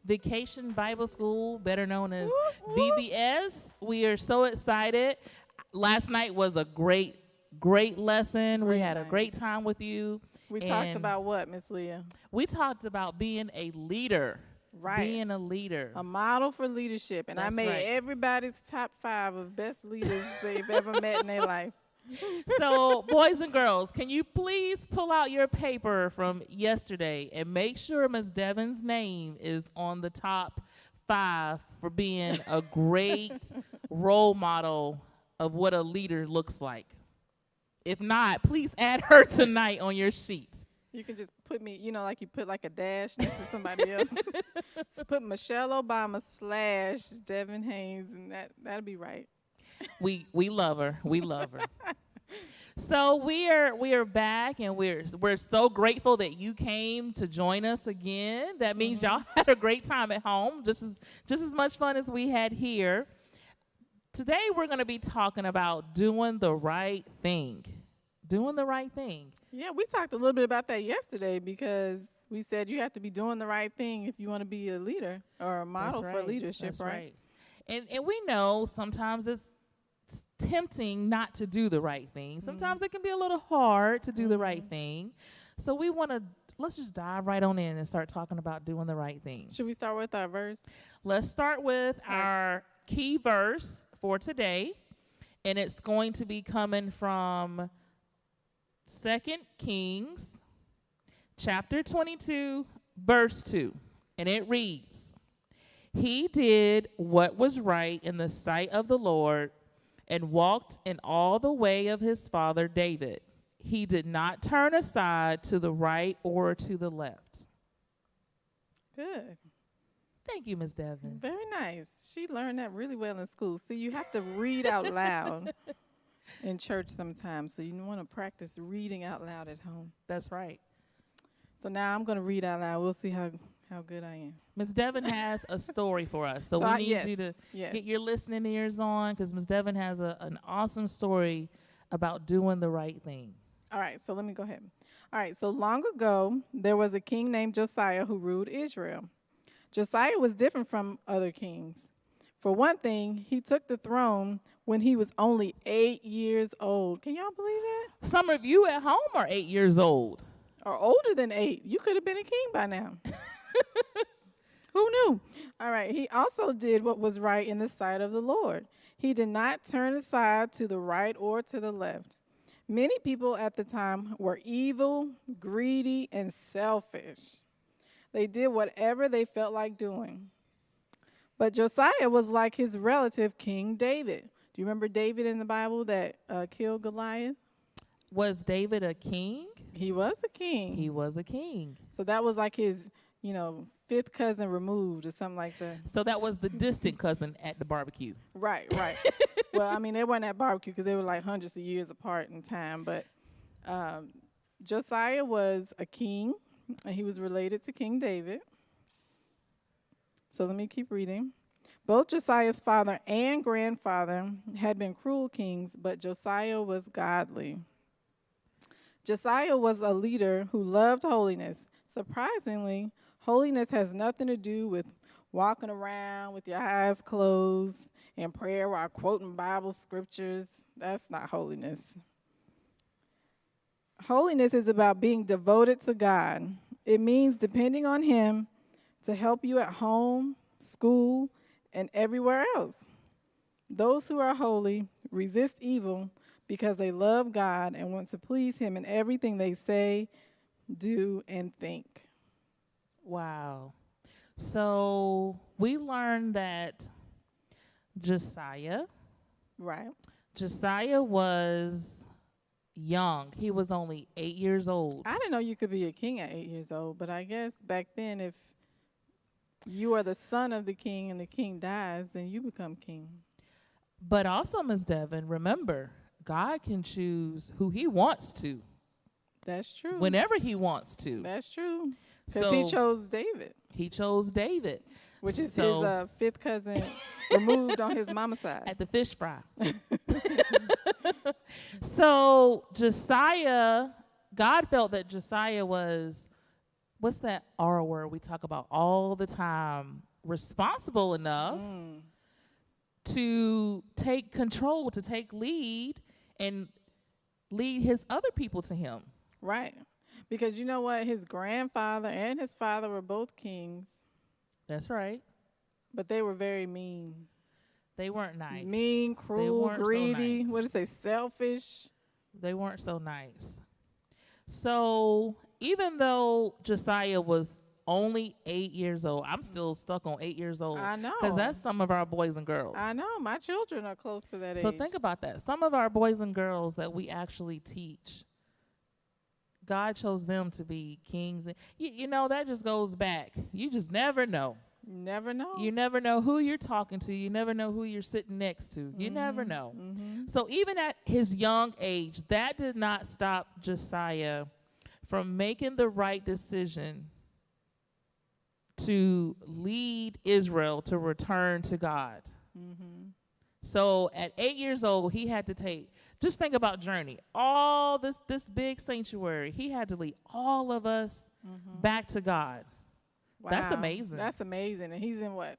Vacation Bible School, better known as VBS. We are so excited. Last night was a great lesson. We Great had a night. great time with you. We talked And about what, Miss Leah? we talked about being a leader. Right. Being a leader. A model for leadership. And That's I made right. everybody's top 5 of best leaders they've ever met in their life. So, boys and girls, can you please pull out your paper from yesterday and make sure Ms. Devon's name is on the top 5 for being a great role model of what a leader looks like? If not, please add her tonight on your sheet. You can just put me, like you put like a dash next to somebody else. So put Michelle Obama / Devin Haynes, and that'll be right. We love her. We love her. So we are back, and we're so grateful that you came to join us again. That means y'all had a great time at home, just as much fun as we had here. Today we're going to be talking about doing the right thing. Doing the right thing. Yeah, we talked a little bit about that yesterday because we said you have to be doing the right thing if you want to be a leader or a model for leadership, That's right? And we know sometimes it's tempting not to do the right thing. Sometimes it can be a little hard to do the right thing. So let's just dive right on in and start talking about doing the right thing. Should we start with our verse? Let's start with our key verse for today, and it's going to be coming from 2 Kings chapter 22, verse 2, and it reads, "He did what was right in the sight of the Lord and walked in all the way of his father David. He did not turn aside to the right or to the left." Good. Thank you, Ms. Devon. Very nice. She learned that really well in school. See, you have to read out loud in church sometimes, so you want to practice reading out loud at home. That's right. So now I'm going to read out loud. We'll see how good I am. Ms. Devon has a story for us, so we need you to get your listening ears on, because Ms. Devon has an awesome story about doing the right thing. All right, so let me go ahead. All right, so long ago, there was a king named Josiah who ruled Israel. Josiah was different from other kings. For one thing, he took the throne when he was only 8 years old. Can y'all believe that? Some of you at home are 8 years old. Or older than 8. You could have been a king by now. Who knew? All right, he also did what was right in the sight of the Lord. He did not turn aside to the right or to the left. Many people at the time were evil, greedy, and selfish. They did whatever they felt like doing. But Josiah was like his relative, King David. Do you remember David in the Bible that killed Goliath? Was David a king? He was a king. He was a king. So that was like his, 5th cousin removed or something like that. So that was the distant cousin at the barbecue. Right. Well, I mean, they weren't at barbecue because they were like hundreds of years apart in time. But Josiah was a king, and he was related to King David. So let me keep reading. Both Josiah's father and grandfather had been cruel kings, but Josiah was godly. Josiah was a leader who loved holiness. Surprisingly, holiness has nothing to do with walking around with your eyes closed in prayer while quoting Bible scriptures. That's not holiness. Holiness is about being devoted to God. It means depending on Him to help you at home, school, and everywhere else. Those who are holy resist evil because they love God and want to please Him in everything they say, do, and think. Wow. So we learned that Josiah was young. He was only 8 years old. I didn't know you could be a king at 8 years old, but I guess back then if you are the son of the king and the king dies, then you become king. But also, Ms. Devon, remember, God can choose who He wants to. That's true. Whenever He wants to. That's true. Because He chose David. He chose David. Which is his 5th cousin removed on his mama's side. At the fish fry. So Josiah, God felt that Josiah was what's that R word we talk about all the time? Responsible enough to take control, to take lead, and lead his other people to him. Right. Because you know what? His grandfather and his father were both kings. That's right. But they were very mean. They weren't nice. Mean, cruel, greedy. So nice. What did it say? Selfish. They weren't so nice. So even though Josiah was only 8 years old, I'm still stuck on 8 years old. I know. Because that's some of our boys and girls. I know. My children are close to that age. So think about that. Some of our boys and girls that we actually teach, God chose them to be kings. You know, that just goes back. You just never know. Never know. You never know who you're talking to. You never know who you're sitting next to. You never know. So even at his young age, that did not stop Josiah from making the right decision to lead Israel to return to God. So at 8 years old, he had to just think about journey. All this big sanctuary, he had to lead all of us back to God. Wow. That's amazing. That's amazing. And he's in what?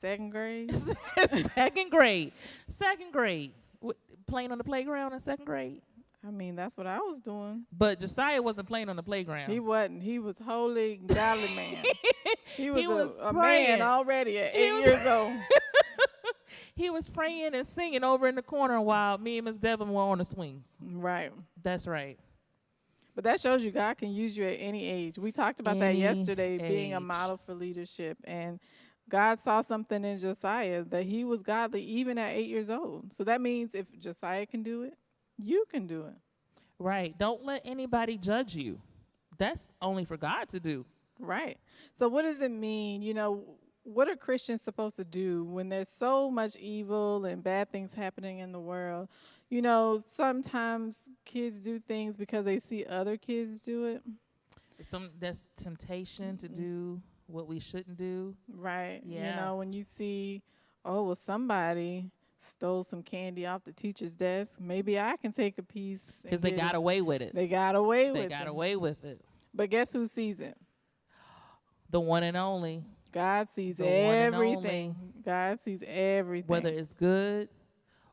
Second grade? Second grade. Second grade. Playing on the playground in second grade. I mean, that's what I was doing. But Josiah wasn't playing on the playground. He wasn't. He was holy, godly man. He was a praying. Man already at 8 years old. He was praying and singing over in the corner while me and Miss Devin were on the swings. Right. That's right. But that shows you God can use you at any age. We talked about that yesterday, being a age. model for leadership. And God saw something in Josiah that he was godly even at 8 years old. So that means if Josiah can do it, you can do it. Right. Don't let anybody judge you. That's only for God to do. Right. So what does it mean? You know, what are Christians supposed to do when there's so much evil and bad things happening in the world? You know, sometimes kids do things because they see other kids do it. That's temptation to do what we shouldn't do. Right. Yeah. You know, when you see, oh, well, somebody stole some candy off the teacher's desk, maybe I can take a piece. Because they got away with it. They got away with it. They got away with it. But guess who sees it? The one and only. God sees The one and everything. only. God sees everything. Whether it's good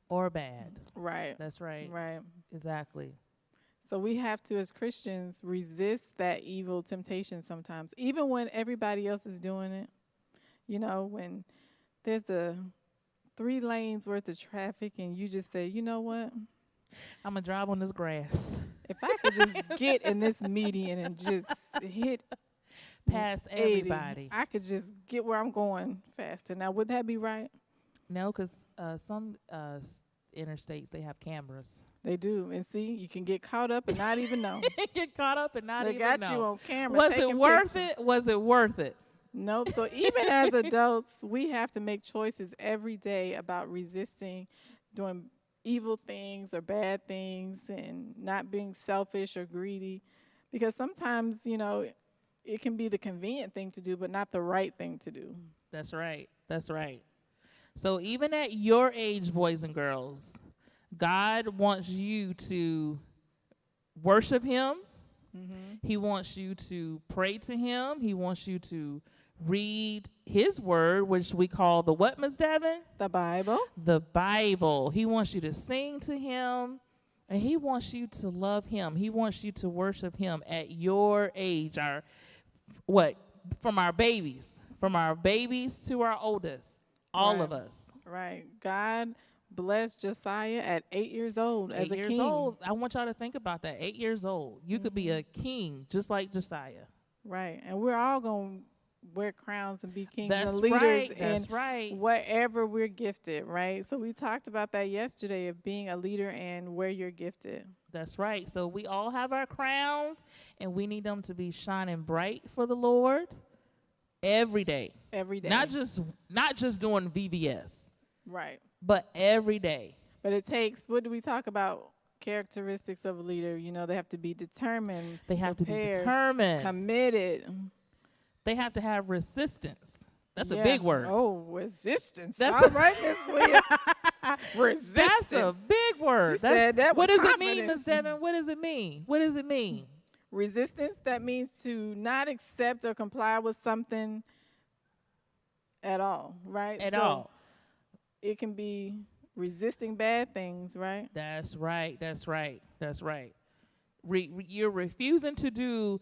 or bad. Right. That's right. Right. Exactly. So we have to, as Christians, resist that evil temptation sometimes, even when everybody else is doing it. You know, when there's 3 lanes worth of traffic and you just say, you know what? I'm going to drive on this grass. If I could just get in this median and just hit past 80, everybody. I could just get where I'm going faster. Now, would that be right? No, because some interstates, they have cameras. They do. And see, you can get caught up and not even know. Get caught up and not they even got know. you on camera. Was it taking worth pictures. it? Was it worth it? Nope. So even as adults, we have to make choices every day about resisting doing evil things or bad things and not being selfish or greedy. Because sometimes, you know, it can be the convenient thing to do, but not the right thing to do. That's right. That's right. So even at your age, boys and girls, God wants you to worship him. He wants you to pray to him. He wants you to read his word, which we call the what, Ms. Devin? The Bible. The Bible. He wants you to sing to him, and he wants you to love him. He wants you to worship him at your age. From our babies to our oldest, all of us. Right. God blessed Josiah at 8 years old as a king. 8 years old. I want y'all to think about that. 8 years old. You could be a king just like Josiah. Right. And we're all going to wear crowns and be kings That's and leaders That's right. Whatever we're gifted, right? So we talked about that yesterday of being a leader and where you're gifted. That's right. So we all have our crowns, and we need them to be shining bright for the Lord every day. Every day. Not just doing VBS. Right. But every day. But it takes, what do we talk about? Characteristics of a leader. You know, they have to be determined. They have prepared, to be determined. Committed. They have to have resistance. That's a big word. Oh, resistance. That's all right, Miss Leah. Resistance. That's a big word. She said that what with does confidence. it mean, Ms. Devin? What does it mean? What does it mean? Resistance, that means to not accept or comply with something at all, right? At So all. it can be resisting bad things, right? That's right. That's right. That's right. You're refusing to do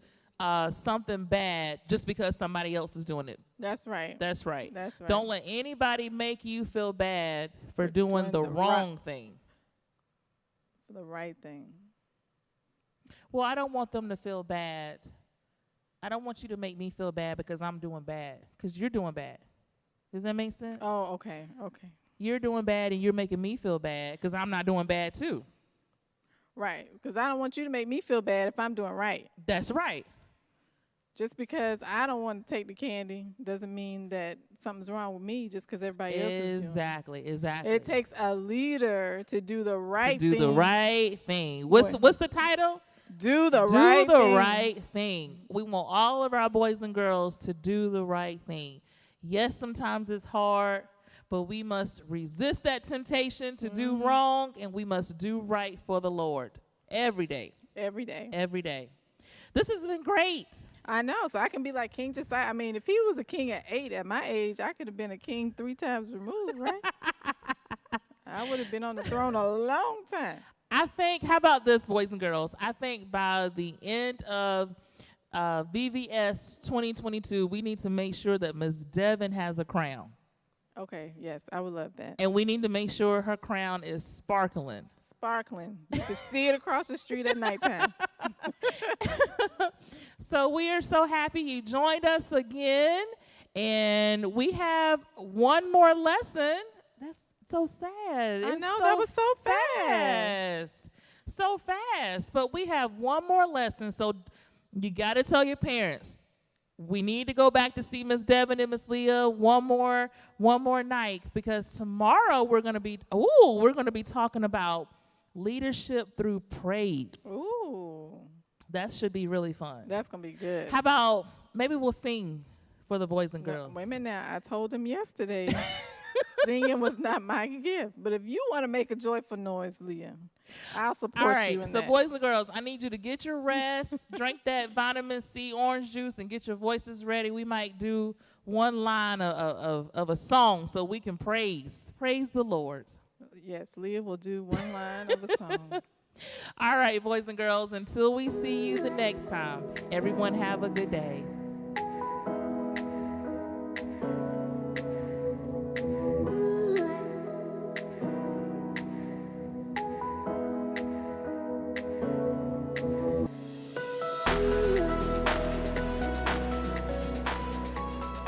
something bad just because somebody else is doing it. That's right. That's right. That's right. Don't let anybody make you feel bad for doing the wrong thing. For the right thing. Well, I don't want them to feel bad. I don't want you to make me feel bad because I'm doing bad, because you're doing bad. Does that make sense? Oh, okay. Okay. You're doing bad and you're making me feel bad because I'm not doing bad too. Right. Because I don't want you to make me feel bad if I'm doing right. That's right. Just because I don't want to take the candy doesn't mean that something's wrong with me just because everybody else is doing it. Exactly. It takes a leader to do the right thing. To do the right thing. What's the title? Do the right thing. Do the right thing. We want all of our boys and girls to do the right thing. Yes, sometimes it's hard, but we must resist that temptation to do wrong, and we must do right for the Lord every day. Every day. Every day. This has been great. I know. So I can be like King Josiah. I mean, if he was a king at 8 at my age, I could have been a king 3 times removed, right? I would have been on the throne a long time. I think, how about this, boys and girls? I think by the end of VBS 2022, we need to make sure that Ms. Devin has a crown. Okay, yes, I would love that. And we need to make sure her crown is sparkling. Sparkling. You can see it across the street at nighttime. So we are so happy you joined us again. And we have one more lesson. That's so sad. I know, that was so fast. So fast. But we have one more lesson. So you got to tell your parents, we need to go back to see Miss Devin and Miss Leah one more night, because tomorrow we're going to be talking about leadership through praise. Ooh. That should be really fun. That's going to be good. How about maybe we'll sing for the boys and girls? Wait a minute now. I told them yesterday singing was not my gift. But if you want to make a joyful noise, Leah, I'll support you in that. So boys and girls, I need you to get your rest, drink that vitamin C orange juice, and get your voices ready. We might do one line of a song so we can praise the Lord. Yes, Leah will do one line of a song. All right, boys and girls, until we see you the next time, everyone have a good day.